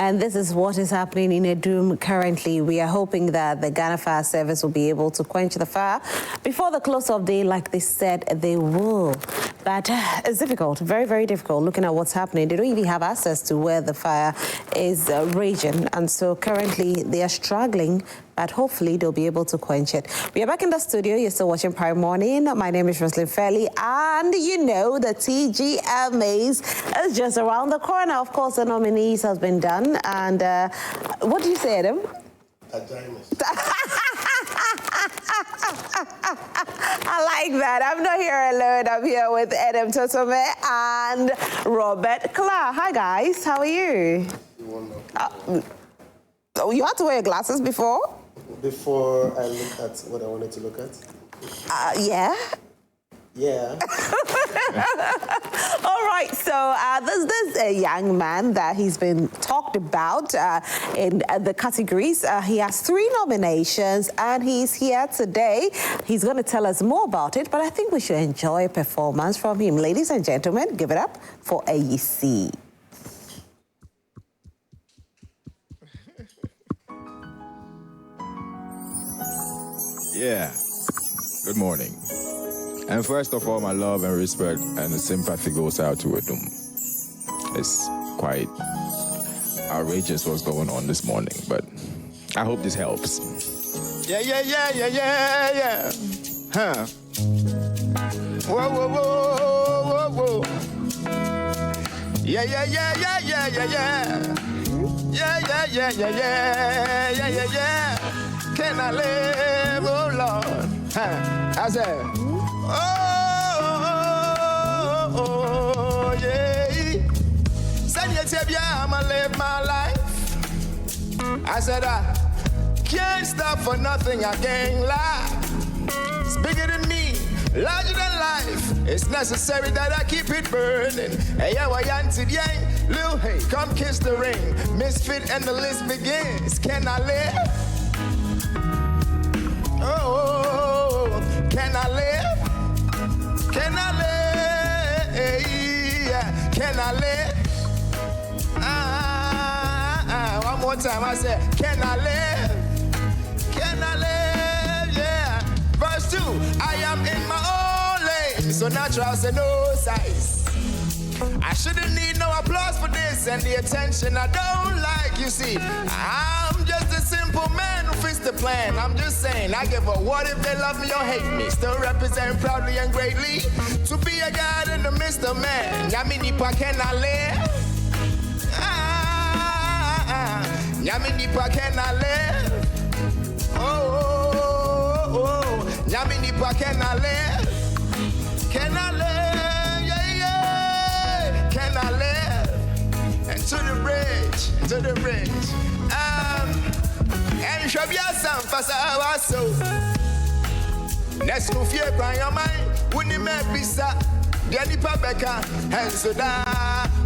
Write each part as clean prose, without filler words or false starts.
And this is what is happening in Adum currently. We are hoping that the Ghana Fire Service will be able to quench the fire before the close of day, like they said they will. But it's difficult, very, very difficult looking at what's happening. They don't even have access to where the fire is raging. And so currently they are struggling, but hopefully they'll be able to quench it. We are back in the studio. You're still watching Prime Morning. My name is Roslyn Fairley. And you know the TGMAs is just around the corner. Of course, the nominees has been done. And what do you say, Adam? I like that. I'm not here alone. I'm here with Adam Totome and Robert Clark. Hi, guys. How are you? Oh, you had to wear your glasses before? Before I look at what I wanted to look at? Yeah. Yeah. All right, so there's a young man that he's been talked about in the categories. He has 3 nominations, and he's here today. He's going to tell us more about it, but I think we should enjoy a performance from him. Ladies and gentlemen, give it up for Ayisi. Yeah, good morning. And first of all, my love and respect and sympathy goes out to Adum. It's quite outrageous what's going on this morning, but I hope this helps. Yeah. Huh. Whoa. Yeah. Yeah. Can I live, oh Lord? Huh. I said, oh, yeah. Send your tip, yeah, I'ma live my life. I said, I can't stop for nothing, I can't lie. It's bigger than me, larger than life. It's necessary that I keep it burning. Hey, yo, I answered, yeah. Lil, hey, come kiss the ring. Misfit and the list begins. Can I live? Oh, can I live? Can I live? Can I live? One more time, I said, can I live? Can I live? Yeah. Verse 2, I am in my own lane, so natural say no size. I shouldn't need no applause for this and the attention I don't like. You see, I'm just a simple man who fits the plan. I'm just saying, I give a what if they love me or hate me. Still represent proudly and greatly to be a God in the midst of man. Yaminipa can I live? Yaminipa can I live? Oh. Yaminipa can I live? Can I live? Can I live? And to the bridge. And Shabia Sam Fasa so. Next no fear by your mind. When you met Bisa, Dianipa Becca, and so da.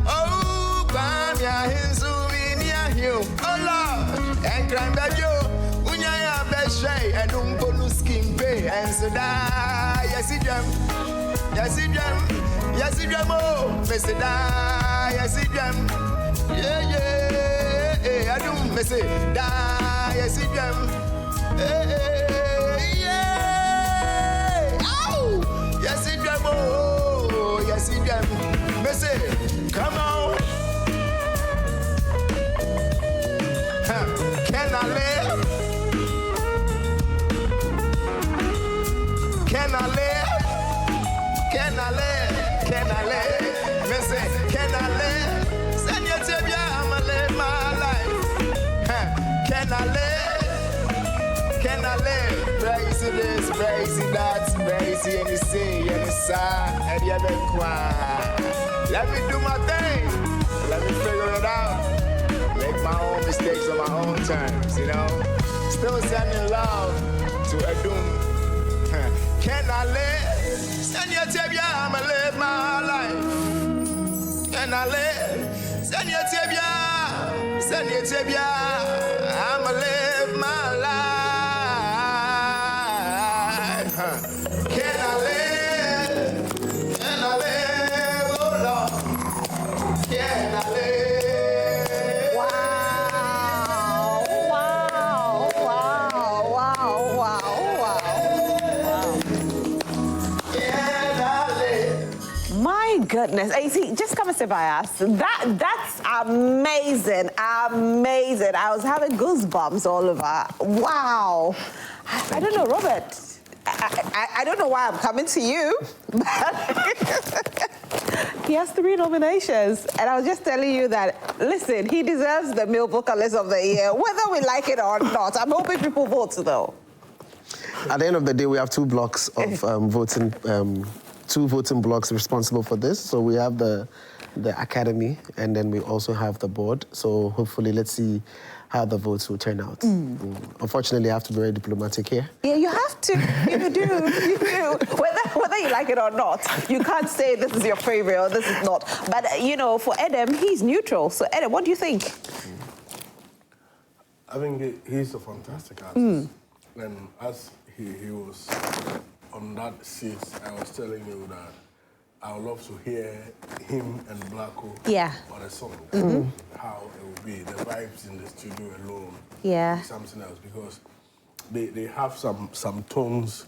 Oh, Bamia, Hinsuminia Hill. Oh Lord, and Cranberry, Unya Beshay, and Umpoluski Bay, and so da. Yes, oh, Mr. Da, yes, yeah, Adum, Mr. Da, yes, yeah, ow, yes, oh, yes, Mr. Come on, can I live? Can I live? Can I live? Can I live? Missy, can I live? Send your tip, yeah, I'ma live my life. Can I live? Can I live? Crazy this, crazy that, crazy in the sea, in the sun, and the other quiet. Let me do my thing. Let me figure it out. Make my own mistakes on my own terms, you know? Still sending love to Adum. Can I live? Send your tip, yeah, I'ma live my life. Can I live? Send your tip, yeah, I'ma live my life. Can I live? Can I live? Oh Lord. Can I live? goodness. Ayisi, just come and sit by us. That's amazing. Amazing. I was having goosebumps all over. Wow. I don't know, Robert. I don't know why I'm coming to you, but he has 3 nominations. And I was just telling you that, listen, he deserves the Male Vocalist of the Year, whether we like it or not. I'm hoping people vote, though. At the end of the day, we have 2 blocks of voting, 2 voting blocks responsible for this. So we have the Academy, and then we also have the board. So hopefully, let's see how the votes will turn out. Unfortunately, I have to be very diplomatic here. Yeah, you have to. You do. You do. Whether you like it or not, you can't say this is your favorite or this is not. But, you know, for Adum, he's neutral. So, Adum, what do you think? I think he's a fantastic artist. And as he was on that seat, I was telling you that I would love to hear him and Blacko on a song. How it would be. The vibes in the studio alone is something else, because they have some tones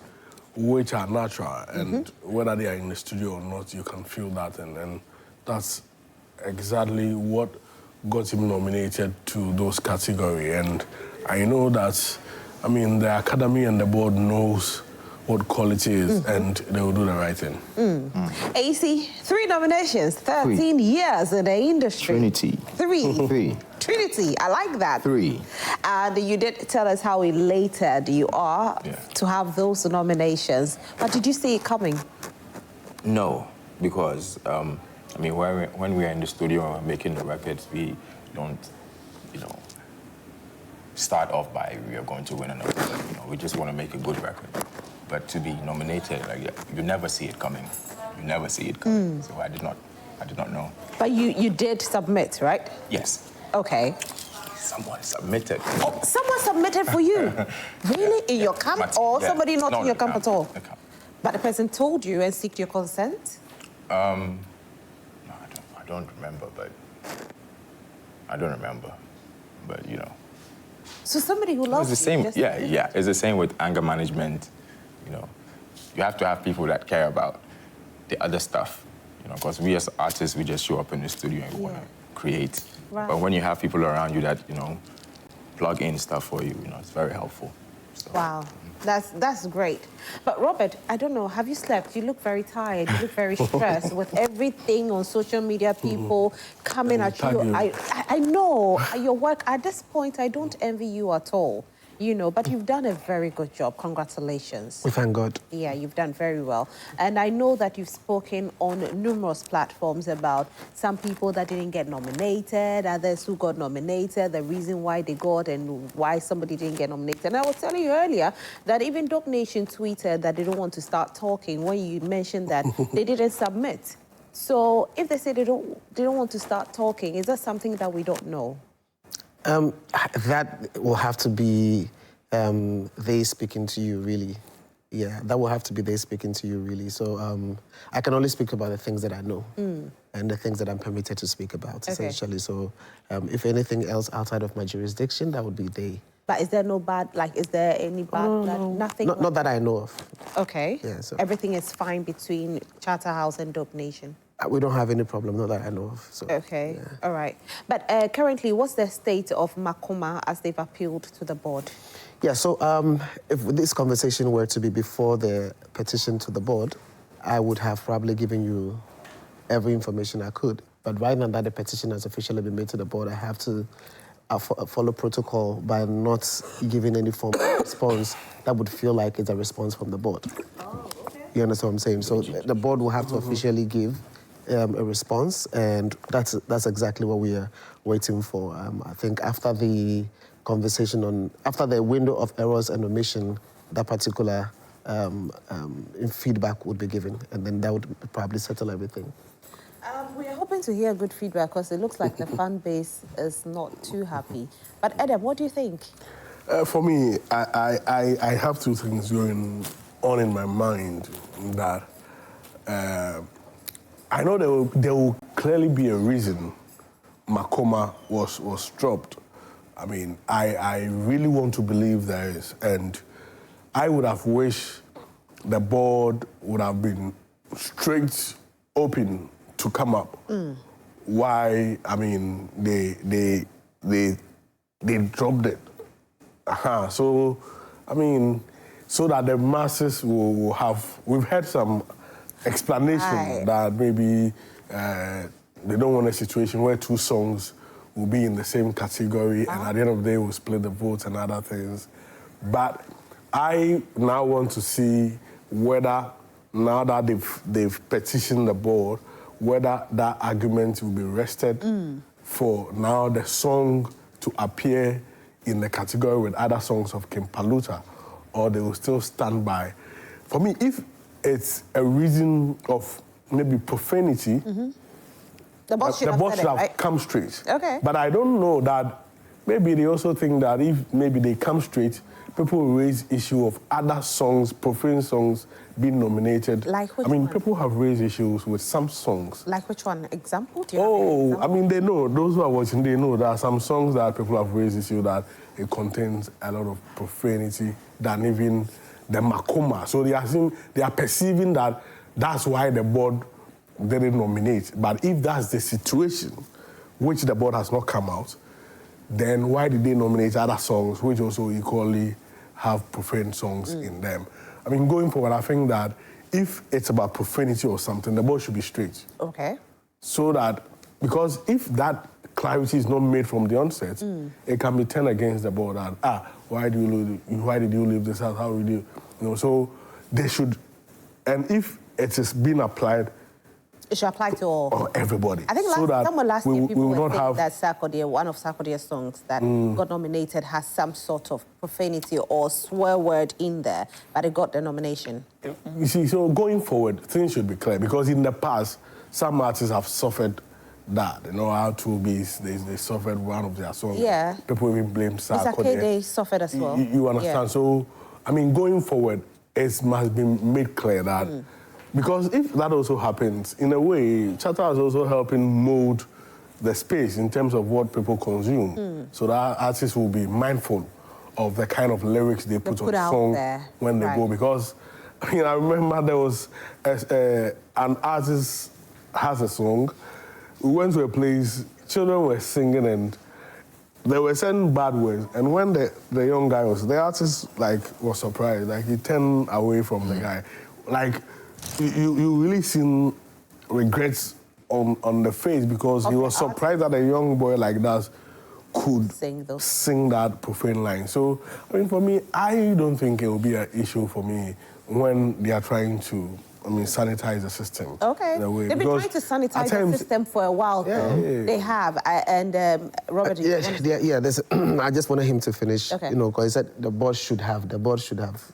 which are natural, and whether they are in the studio or not, you can feel that, and that's exactly what got him nominated to those categories. And I know that, I mean, the Academy and the board knows what quality is, and they will do the right thing. Ayisi, 3 nominations, 13 years in the industry. Trinity. 3. Trinity, I like that. 3. And you did tell us how elated you are to have those nominations. But did you see it coming? No, because, I mean, when we are in the studio making the records, we don't, you know, start off by we are going to win another. You know, we just want to make a good record. But to be nominated, like, you never see it coming. You never see it coming. So I did not know. But you did submit, right? Yes. Okay. Someone submitted. Oh, someone submitted for you? Really? In your camp, or somebody not in your camp at all? But the person told you and seeked your consent? No, I don't remember, but I don't remember. But, you know. So somebody who loves it's the same, you. Yeah. It's the same with anger management. You know, you have to have people that care about the other stuff. You know, because we as artists, we just show up in the studio and we want to create. Right. But when you have people around you that, you know, plug in stuff for you, you know, it's very helpful. So, wow. That's great. But Robert, I don't know, have you slept? You look very tired. You look very stressed with everything on social media, people coming at you. I know your work, at this point, I don't envy you at all. You know, but you've done a very good job. Congratulations. We thank God. Yeah, you've done very well. And I know that you've spoken on numerous platforms about some people that didn't get nominated, others who got nominated, the reason why they got and why somebody didn't get nominated. And I was telling you earlier that even Doc Nation tweeted that they don't want to start talking when you mentioned that they didn't submit. So if they say they don't want to start talking, is that something that we don't know? That will have to be they speaking to you, really. Yeah, that will have to be they speaking to you, really. So I can only speak about the things that I know and the things that I'm permitted to speak about, essentially. So if anything else outside of my jurisdiction, that would be they. But is there no bad, like, is there any bad, nothing? Not that I know of. Okay. Yeah, so everything is fine between Charterhouse and Dope Nation? We don't have any problem, not that I know of. So, okay, all right. But currently, what's the state of Makoma as they've appealed to the board? Yeah, so if this conversation were to be before the petition to the board, I would have probably given you every information I could. But right now that the petition has officially been made to the board, I have to follow protocol by not giving any form of response that would feel like it's a response from the board. Oh, okay. You understand what I'm saying? So the board will have to officially give a response, and that's exactly what we are waiting for. I think after the conversation after the window of errors and omission, that particular feedback would be given, and then that would probably settle everything. We are hoping to hear good feedback because it looks like the fan base is not too happy. But Adum, what do you think? For me, I have 2 things going on in my mind that I know there will clearly be a reason Makoma was dropped. I mean, I really want to believe there is, and I would have wished the board would have been straight open to come up. Why? I mean, they dropped it. So, I mean, so that the masses will have. We've heard some explanation that maybe they don't want a situation where two songs will be in the same category, and at the end of the day, we'll split the votes and other things. But I now want to see whether, now that they've petitioned the board, whether that argument will be rested for now the song to appear in the category with other songs of King Paluta, or they will still stand by. For me, if it's a reason of maybe profanity, the boss should have come straight. Okay. But I don't know that maybe they also think that if maybe they come straight, people will raise issue of other songs, profane songs, being nominated. Like which one? one? People have raised issues with some songs. Like which one? Example? Do you have an example? I mean, they know. Those who are watching, they know there are some songs that people have raised issue that it contains a lot of profanity than even the Makoma. So they are perceiving that that's why the board didn't nominate. But if that's the situation, which the board has not come out, then why did they nominate other songs which also equally have profane songs in them? I mean, going forward, I think that if it's about profanity or something, the board should be straight. Okay. So that, because if that clarity is not made from the onset, it can be turned against the board and, why did you leave this out? How did you, so they should, and if it is being applied, it should apply to all. Everybody. I think someone last year people were saying that Sarkodie, one of Sarkodie's songs that got nominated has some sort of profanity or swear word in there, but it got the nomination. You see, so going forward, things should be clear, because in the past, some artists have suffered that. How to be, they suffered one of their songs. Yeah. People even blame Sarkodie. They suffered as well. You understand? Yeah. So, I mean, going forward, it must be made clear that because if that also happens, in a way, Chatter is also helping mold the space in terms of what people consume. So that artists will be mindful of the kind of lyrics they put on song when they go. Because, I mean, I remember there was an artist has a song. We went to a place, children were singing and they were saying bad words. And when the young guy the artist, was surprised. He turned away from the guy. You really seen regrets on the face, because he was surprised that a young boy like that could sing that profane line. So, I mean, for me, I don't think it will be an issue for me when they are trying to, sanitize the system. Okay. In a way. They've been trying to sanitize the system for a while, though. Yeah. They have. And Robert, I just wanted him to finish, okay. Because he said the board should have.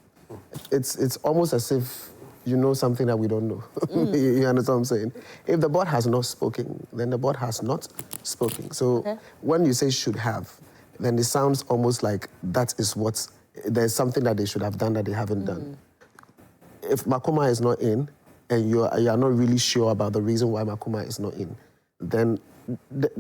It's almost as if you know something that we don't know. You understand what I'm saying? If the board has not spoken, then the board has not spoken. So when you say should have, then it sounds almost like that is there's something that they should have done that they haven't done. If Makoma is not in, and you are not really sure about the reason why Makoma is not in, then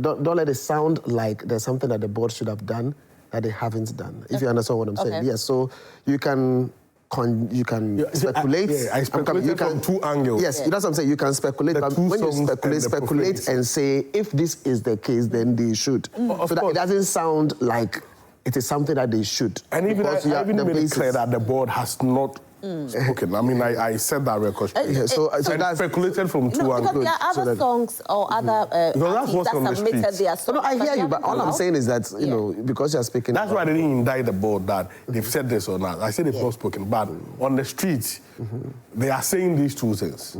don't let it sound like there's something that the board should have done that they haven't done. If you understand what I'm saying. Yes, so you can speculate. I speculate from two angles. Yes, that's what I'm saying. You can speculate, but when you speculate and say, if this is the case, then they should. So that it doesn't sound like it is something that they should. And even I made it clear that the board has not spoken. I said that record. So that's speculated from two angles. Because there are other songs or other artists that submitted their songs. No, I hear you, but all I'm saying is that, because you're speaking... That's why they didn't indict the board that they've said this or not. I said they've not spoken, but on the streets, they are saying these two things.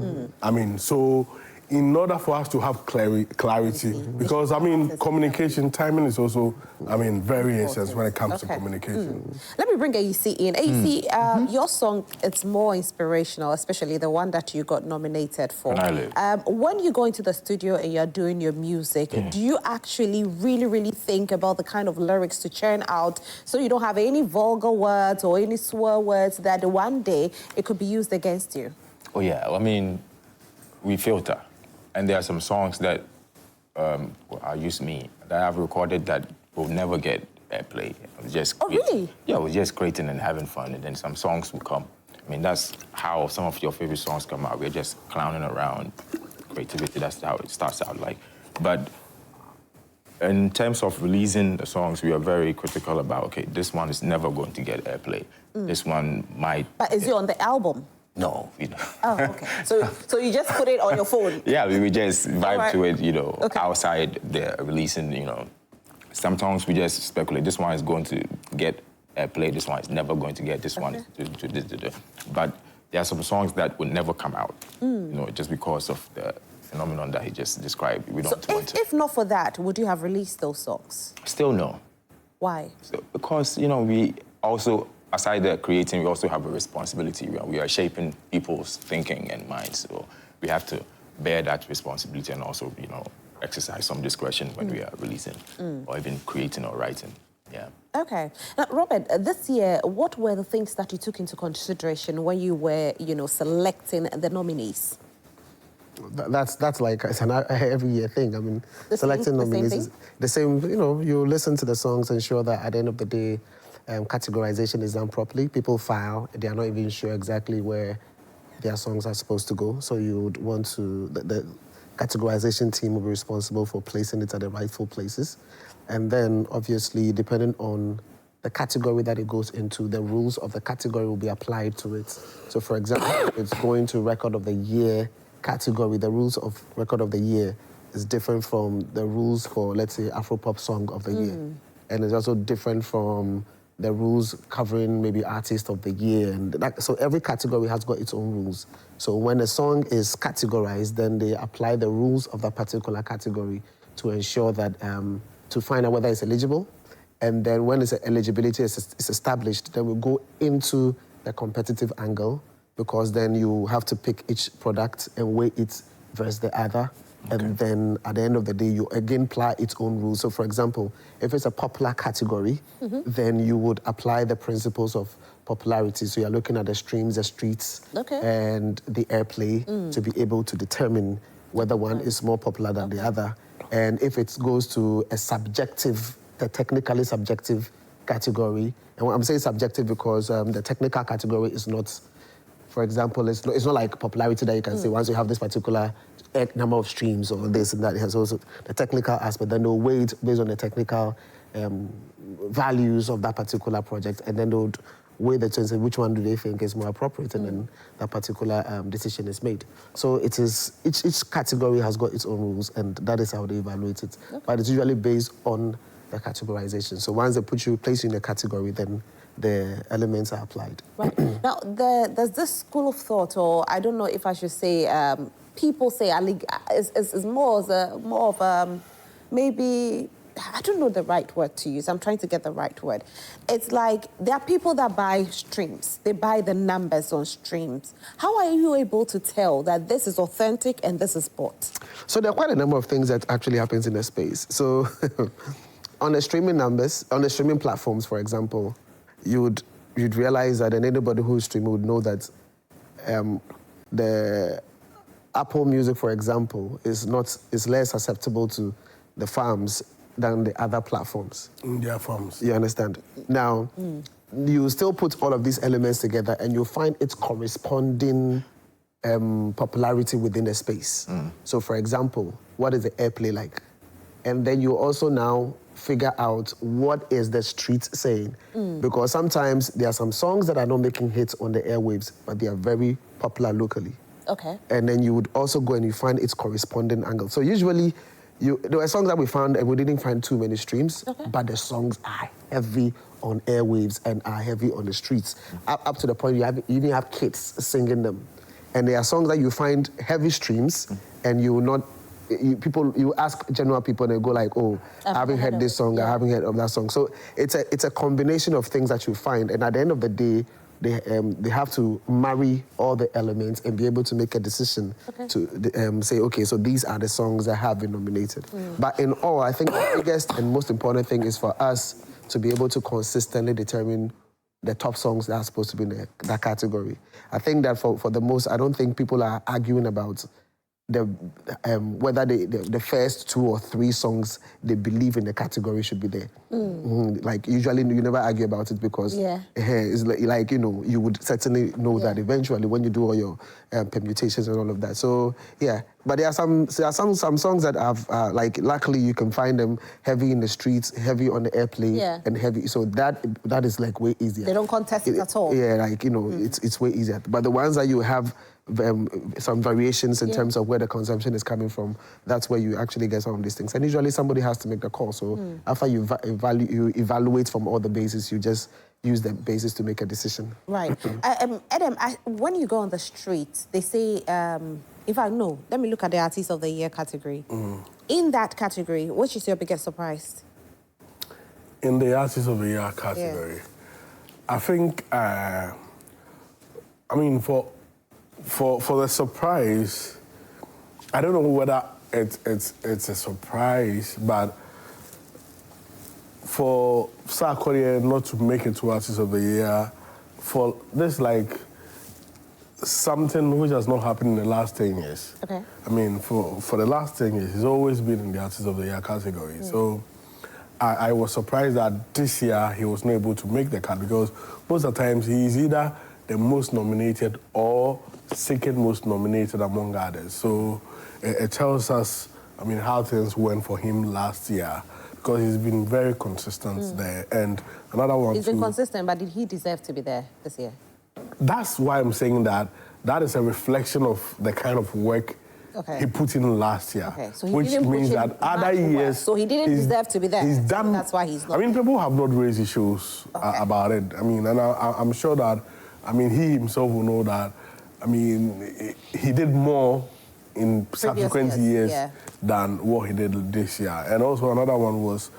So in order for us to have clarity, because, communication, timing is also, very essential when it comes to communication. Let me bring Ayisi in. Ayisi, your song, it's more inspirational, especially the one that you got nominated for. When you go into the studio and you're doing your music, do you actually really, really think about the kind of lyrics to churn out so you don't have any vulgar words or any swear words that one day it could be used against you? Oh, yeah. We filter. And there are some songs that I use that I've recorded that will never get airplay. Really? Yeah, we're just creating and having fun, and then some songs will come. That's how some of your favorite songs come out. We're just clowning around, creativity. That's how it starts out like. But in terms of releasing the songs, we are very critical about, okay, this one is never going to get airplay. This one might... But is it on the album? No, you know. Oh, okay. So you just put it on your phone? Yeah, we just vibe to it, you know, outside the releasing, you know. Sometimes we just speculate, this one is going to get airplay, this one is never going to get, this one is... But there are some songs that would never come out, you know, just because of the phenomenon that he just described. We don't want to... If not for that, would you have released those songs? Still no. Why? Because, you know, we also... Aside the creating, we also have a responsibility. We are shaping people's thinking and minds, so we have to bear that responsibility and also, you know, exercise some discretion when we are releasing or even creating or writing. Yeah. Okay. Now, Robert, this year, what were the things that you took into consideration when you were, you know, selecting the nominees? That's like it's an every year thing. I mean, selecting nominees is the same. You know, you listen to the songs, ensure that at the end of the day, categorization is done properly. People file, they are not even sure exactly where their songs are supposed to go. So you would want to, the categorization team will be responsible for placing it at the rightful places. And then, obviously, depending on the category that it goes into, the rules of the category will be applied to it. So, for example, if it's going to Record of the Year category, the rules of Record of the Year is different from the rules for, let's say, Afropop Song of the Year. And it's also different from the rules covering maybe Artist of the Year. And so every category has got its own rules. So when a song is categorized, then they apply the rules of that particular category to ensure that, to find out whether it's eligible. And then when its eligibility is established, then we go into the competitive angle, because then you have to pick each product and weigh it versus the other. And then at the end of the day, you again apply its own rules. So for example, if it's a popular category, then you would apply the principles of popularity. So you're looking at the streams, the streets, and the airplay to be able to determine whether one is more popular than the other. And if it goes to a subjective, the technically subjective category, and I'm saying subjective because the technical category is not, for example, it's not like popularity that you can say once you have this particular number of streams or this and that. It has also the technical aspect. Then they'll weigh it based on the technical values of that particular project, and then they'll weigh the two and say which one do they think is more appropriate, and then that particular decision is made. So it is each category has got its own rules, and that is how they evaluate it. But it's usually based on the categorization. So once they place you in a category, then the elements are applied. Right. Now, there's this school of thought, or I don't know if I should say, people say is more of maybe, I don't know the right word to use. I'm trying to get the right word. It's like there are people that buy streams. They buy the numbers on streams. How are you able to tell that this is authentic and this is bought? So there are quite a number of things that actually happens in the space. So on the streaming numbers, on the streaming platforms, for example, you'd realize that anybody who's streaming would know that the Apple Music, for example, is less susceptible to the farms than the other platforms. Their farms. You understand? Now, you still put all of these elements together and you find its corresponding popularity within the space. So, for example, what is the airplay like? And then you also now figure out what is the street saying. Because sometimes there are some songs that are not making hits on the airwaves, but they are very popular locally. And then you would also go and you find its corresponding angle. So usually, there were songs that we found and we didn't find too many streams, but the songs are heavy on airwaves and are heavy on the streets, up to the point you even have kids singing them. And there are songs that you find heavy streams and you will not, you ask general people and they go like, oh, I haven't heard this song, I haven't heard of that song. So it's a combination of things that you find, and at the end of the day, they have to marry all the elements and be able to make a decision to say, okay, so these are the songs that have been nominated. But in all, I think the biggest and most important thing is for us to be able to consistently determine the top songs that are supposed to be in that category. I think that for the most, I don't think people are arguing about whether the first 2 or 3 songs they believe in the category should be there. Like usually you never argue about it because it's like you know, you would certainly know that eventually when you do all your permutations and all of that. So yeah, but there are some songs that have like luckily you can find them heavy in the streets, heavy on the airplay, and heavy. So that is like way easier. They don't contest it at all. Yeah, like you know, it's way easier. But the ones that you have some variations in terms of where the consumption is coming from, that's where you actually get some of these things. And usually somebody has to make the call. So after you evaluate from all the bases, you just use the basis to make a decision. Right. Adam, when you go on the street, they say, in fact, no, let me look at the Artist of the Year category. In that category, which is your biggest surprise? In the Artist of the Year category, I think, I mean, for the surprise, I don't know whether it's a surprise, but for Sarkodie not to make it to Artist of the Year, for this like something which has not happened in the last 10 years. Okay. I mean, for the last 10 years, he's always been in the Artist of the Year category. So I was surprised that this year he was not able to make the cut because most of the times he is either the most nominated or second most nominated among others. So it tells us, I mean, how things went for him last year because he's been very consistent there. And another one He's been consistent, but did he deserve to be there this year? That's why I'm saying that is a reflection of the kind of work he put in last year. Okay, so he which didn't means push that him other much years... work. So he didn't deserve to be there. He's done... That's why he's not. I mean, people have not raised issues about it. I mean, and I'm sure that, I mean, he himself will know that, I mean, he did more in subsequent years than what he did this year. And also another one was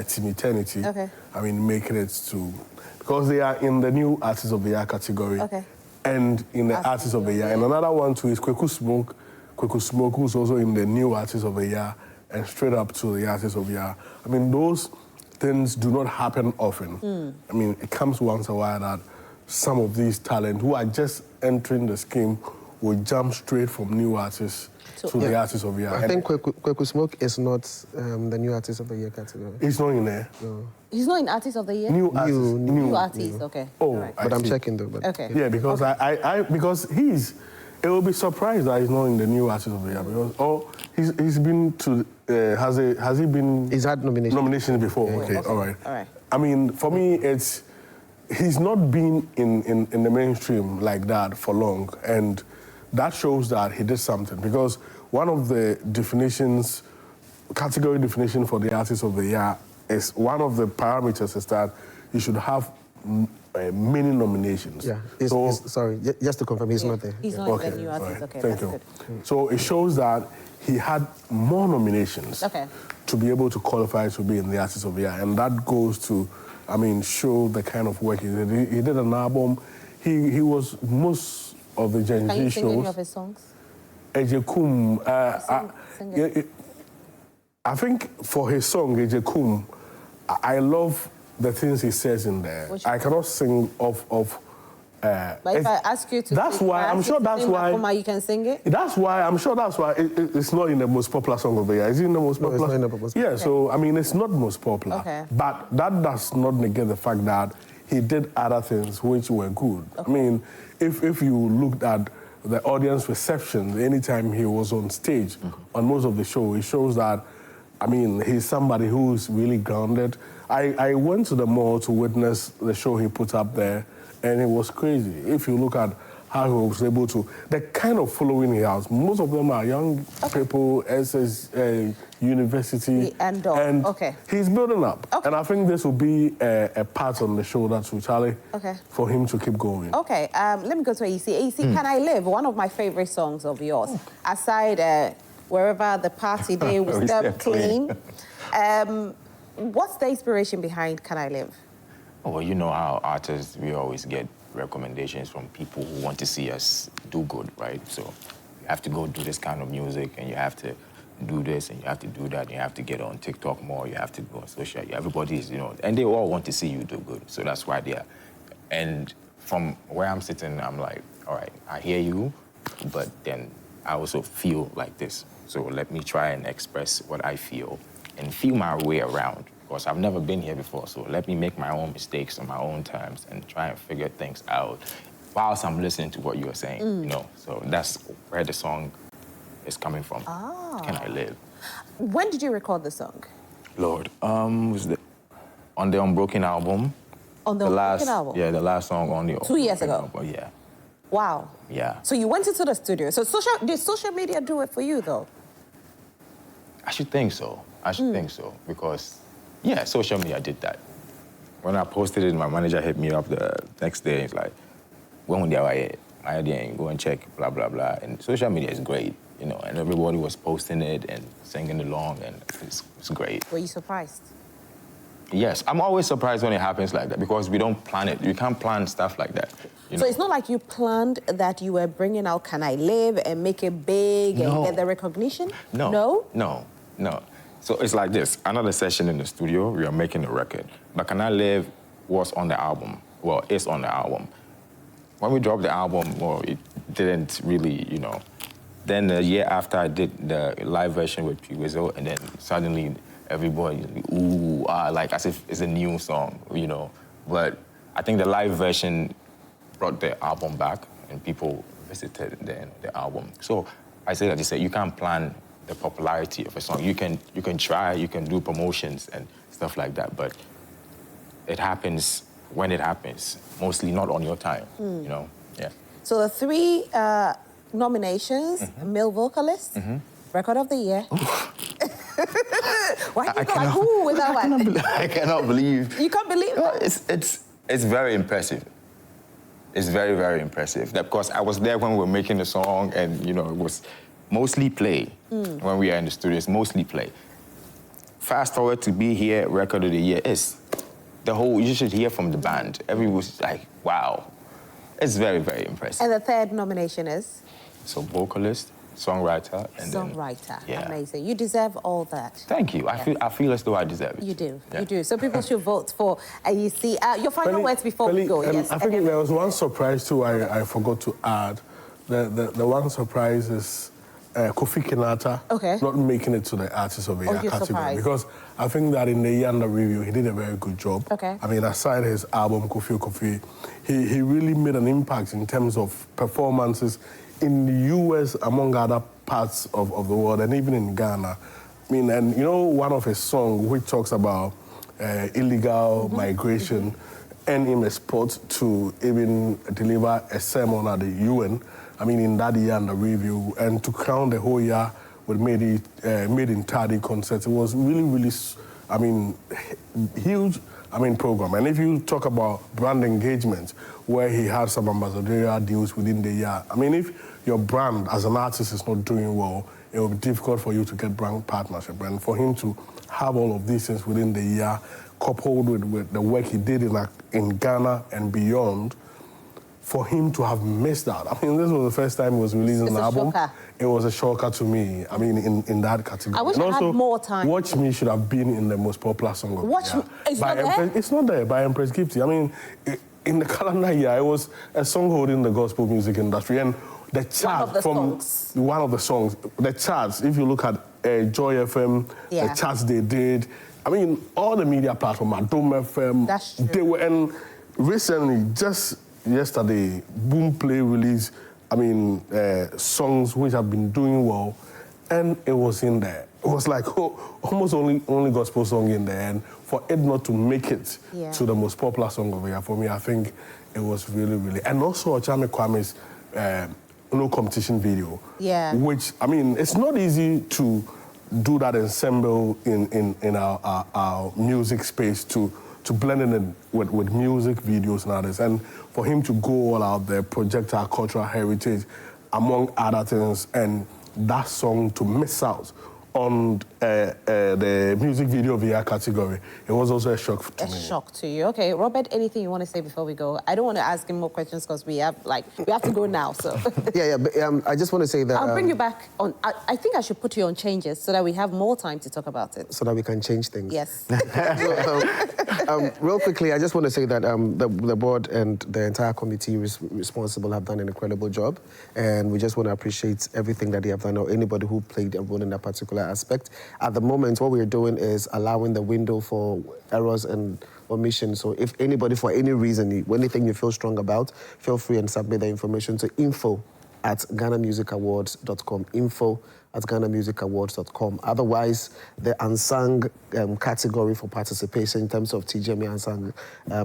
Team Eternity. Okay. I mean, making it to... Because they are in the new Artist of the Year category. Okay. And in the Artist of the Year. And another one too is Kweku Smoke. Kweku Smoke, who's also in the new Artist of the Year and straight up to the Artist of the Year. I mean, those things do not happen often. I mean, it comes once a while that some of these talent who are just entering the scheme will jump straight from new artists to the Artist of the Year. I think Kweku Smoke is not the new Artist of the Year category. He's not in there? No. He's not in Artist of the Year? New artist, okay. Oh, right. But I'm checking though. But okay. Yeah, because because it will be surprised that he's not in the new Artist of the Year because he's been to has he been? He's had nominations before. Okay, all right. I mean, for me, he's not been in the mainstream like that for long, and that shows that he did something because one of the category definition for the Artist of the Year is one of the parameters is that you should have many nominations. Yeah. Sorry, just to confirm, he's not there. He's not the new artist. Okay, thank you. Good. So it shows that he had more nominations to be able to qualify to be in the Artist of the Year, and that goes to, I mean, show the kind of work he did. He did an album. He was most of the Gen Z shows. Can you sing any of his songs? Ejekum. Sing it. I think for his song Ejekum, I love the things he says in there. I cannot sing off. But if I ask you to, that's why I'm sure that's why you can sing it. That's why I'm sure that's why it's not in the most popular song of the year. Is it in the most popular? No, it's not in the popular. Yeah. So I mean, it's not most popular. Okay. But that does not negate the fact that he did other things which were good. Okay. I mean, if you looked at the audience reception anytime he was on stage on most of the show, it shows that, I mean, he's somebody who's really grounded. I went to the mall to witness the show he put up there, and it was crazy. If you look at how he was able to, the kind of following he has, most of them are young people, SS university, and he's building up. Okay. And I think this will be a part on the show that will Charlie for him to keep going. Okay, let me go to Ayisi. Ayisi, Can I Live? One of my favorite songs of yours. Aside wherever the party day we step clean. What's the inspiration behind Can I Live? Oh, well, you know how artists, we always get recommendations from people who want to see us do good, right? So you have to go do this kind of music, and you have to do this, and you have to do that, and you have to get on TikTok more, you have to go on social. Everybody's, you know, and they all want to see you do good. So that's why they are. And from where I'm sitting, I'm like, all right, I hear you, but then I also feel like this. So let me try and express what I feel and feel my way around, because I've never been here before. So let me make my own mistakes on my own terms and try and figure things out whilst I'm listening to what you're saying, you know. So that's where the song is coming from. Can I Live? When did you record the song? Lord, was on the Unbroken album. On the Unbroken album? Yeah, the last song on the 2 years ago? Album, yeah. Wow. Yeah. So you went into the studio. So did social media do it for you, though? I should think so. I should think so, because, yeah, social media did that. When I posted it, my manager hit me up the next day. He's like, when they are here, my idea, go and check, blah, blah, blah. And social media is great, you know, and everybody was posting it and singing along, and it's great. Were you surprised? Yes, I'm always surprised when it happens like that, because we don't plan it. You can't plan stuff like that. So it's not like you planned that you were bringing out Can I Live and make it big and get the recognition? No. No? No, no. So it's like this. Another session in the studio, we are making a record. But Can I Live was on the album. Well, it's on the album. When we dropped the album, well, it didn't really, you know. Then the year after, I did the live version with P. Wizzo, and then suddenly everybody, ooh, like as if it's a new song, you know. But I think the live version brought the album back, and people visited the album. So I say that they say you can't plan the popularity of a song. You can try, you can do promotions and stuff like that, but it happens when it happens, mostly not on your time, you know? Yeah. So the 3 nominations, male vocalist, record of the year. Why do you go like, ooh, with that one? I cannot believe. You can't believe that? It's very impressive. It's very, very impressive. Because I was there when we were making the song, and, you know, it was mostly play. When we are in the studio, it's mostly play. Fast forward to be here, record of the year is the whole, you should hear from the band. Everyone's like, wow. It's very, very impressive. And the 3rd nomination is? So vocalist, songwriter, and songwriter. Then, yeah. Amazing. You deserve all that. Thank you. I feel as though I deserve it. You do. Yeah. You do. So people should vote for Ayisi. Your final words before we go. Yes. I think there was one surprise too I forgot to add. The one surprise is Kofi Kinata not making it to the Artist of the Year category. Surprised. Because I think that in the year under review, he did a very good job. Okay. I mean, aside his album, Kofi, he really made an impact in terms of performances in the US, among other parts of the world, and even in Ghana. I mean, and you know, one of his songs which talks about illegal migration earned him a spot to even deliver a sermon at the UN. I mean, in that year under review, and to crown the whole year with Made in Tardy concert. It was really, really, I mean, huge, program. And if you talk about brand engagement, where he had some ambassadorial deals within the year, I mean, if your brand as an artist is not doing well, it will be difficult for you to get brand partnership. And for him to have all of these things within the year, coupled with the work he did in Ghana and beyond, for him to have missed out. I mean, this was the first time he was releasing an album. Shocker. It was a shocker to me. I mean, in that category. I wish I had more time. Watch Me should have been in the most popular song of the year. It's not there? It's not there, by Empress Gifty. I mean, in the calendar year, it was a song holding the gospel music industry. And the chart one of the songs, the charts, if you look at Joy FM, the charts they did, I mean, all the media platforms, Adum FM, that's true. They were, and recently, just yesterday, Boomplay released, songs which have been doing well, and it was in there. It was like almost only gospel song in there, and for it not to make it to the most popular song of the year, for me, I think it was really, really... And also Ochame Kwame's No Competition video, which, I mean, it's not easy to do that ensemble in our music space to blend it in with music videos and others. And for him to go all out there, project our cultural heritage, among other things, and that song to miss out on the music video VR category, it was also a shock to me. A shock to you. Okay, Robert, anything you want to say before we go? I don't want to ask him more questions because we have to go now, so. Yeah, but I just want to say that... I'll bring you back on... I think I should put you on changes so that we have more time to talk about it. So that we can change things. Yes. Real quickly, I just want to say that the board and the entire committee responsible have done an incredible job, and we just want to appreciate everything that they have done, or anybody who played a role in that particular aspect. At the moment, what we're doing is allowing the window for errors and omissions. So if anybody, for any reason, anything you feel strong about, feel free and submit the information to info@GhanaMusicAwards.com. info@GhanaMusicAwards.com. Otherwise, the unsung category for participation in terms of TGMA unsung,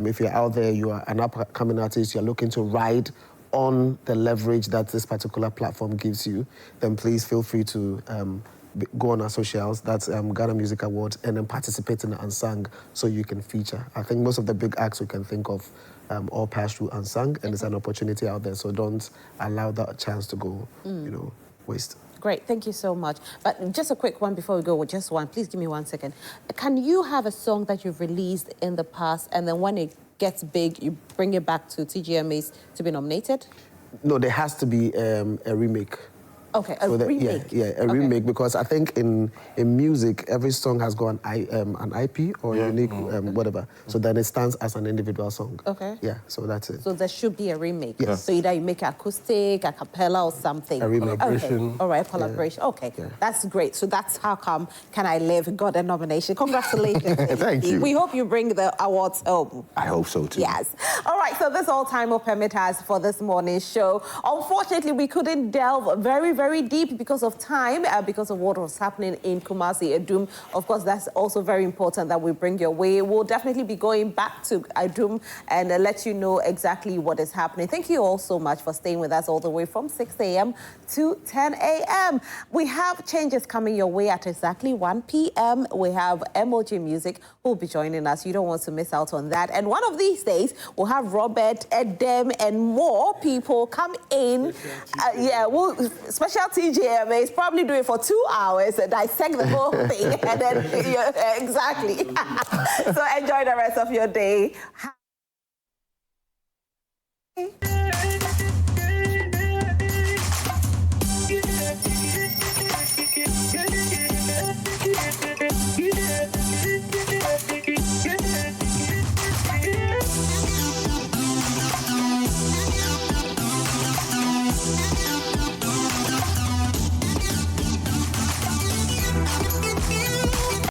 if you're out there, you are an upcoming artist, you're looking to ride on the leverage that this particular platform gives you, then please feel free to go on our socials, that's Ghana Music Awards, and then participate in the unsung so you can feature. I think most of the big acts we can think of all pass through unsung, and it's an opportunity out there, so don't allow that chance to go, waste. Great, thank you so much. But just a quick one before we go, just one, please give me 1 second. Can you have a song that you've released in the past, and then when it gets big, you bring it back to TGMAs to be nominated? No, there has to be a remake. Okay, remake. Yeah, a remake, because I think in music, every song has got an IP or unique whatever. So then it stands as an individual song. Okay. Yeah, so that's it. So there should be a remake. Yes. So either you make acoustic, a cappella, or something. A remake. Collaboration. Okay. All right, collaboration. Yeah. Okay, that's great. So that's how come Can I Live got a nomination. Congratulations. Thank you. We hope you bring the awards home. I hope so too. Yes. All right, so this all time will permit us for this morning's show. Unfortunately, we couldn't delve very deep because of time, because of what was happening in Kumasi, Adum. Of course, that's also very important that we bring your way. We'll definitely be going back to Adum and let you know exactly what is happening. Thank you all so much for staying with us all the way from 6 a.m. to 10 a.m. We have changes coming your way at exactly 1 p.m. We have MOJ Music who will be joining us. You don't want to miss out on that. And one of these days, we'll have Robert, Adum, and more people come in. Special TGMA is probably do it for 2 hours and dissect the whole thing. And then, exactly. So enjoy the rest of your day.